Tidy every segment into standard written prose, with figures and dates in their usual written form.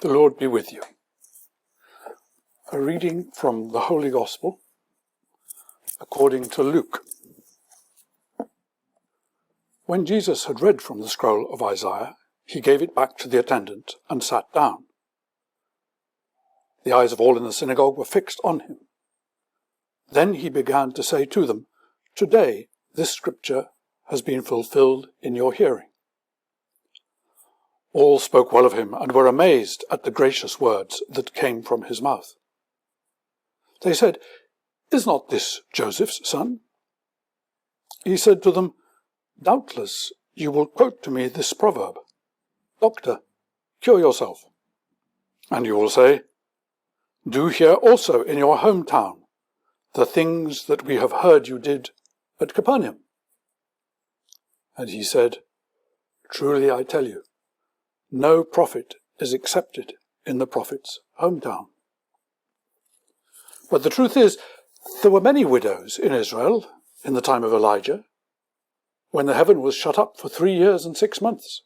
The Lord be with you. A reading from the Holy Gospel according to Luke. When Jesus had read from the scroll of Isaiah, he gave it back to the attendant and sat down. The eyes of all in the synagogue were fixed on him. Then he began to say to them, "Today this scripture has been fulfilled in your hearing." All spoke well of him and were amazed at the gracious words that came from his mouth. They said, "Is not this Joseph's son?" He said to them, "Doubtless you will quote to me this proverb, 'Doctor, cure yourself.' And you will say, 'Do here also in your hometown the things that we have heard you did at Capernaum.' And he said, 'Truly I tell you, no prophet is accepted in the prophet's hometown.' But the truth is, there were many widows in Israel in the time of Elijah, when the heaven was shut up for 3 years and 6 months,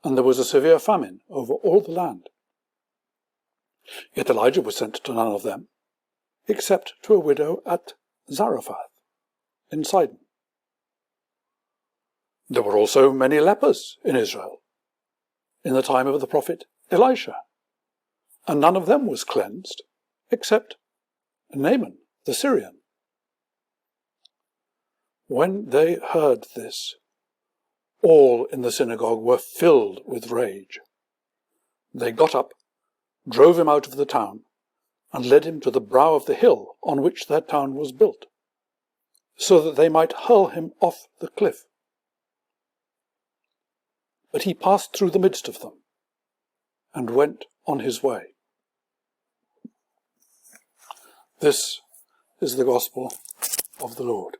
and there was a severe famine over all the land. Yet Elijah was sent to none of them, except to a widow at Zarephath in Sidon. There were also many lepers in Israel in the time of the prophet Elisha, and none of them was cleansed, except Naaman the Syrian. When they heard this, all in the synagogue were filled with rage. They got up, drove him out of the town, and led him to the brow of the hill on which their town was built, so that they might hurl him off the cliff. But he passed through the midst of them and went on his way. This is the gospel of the Lord.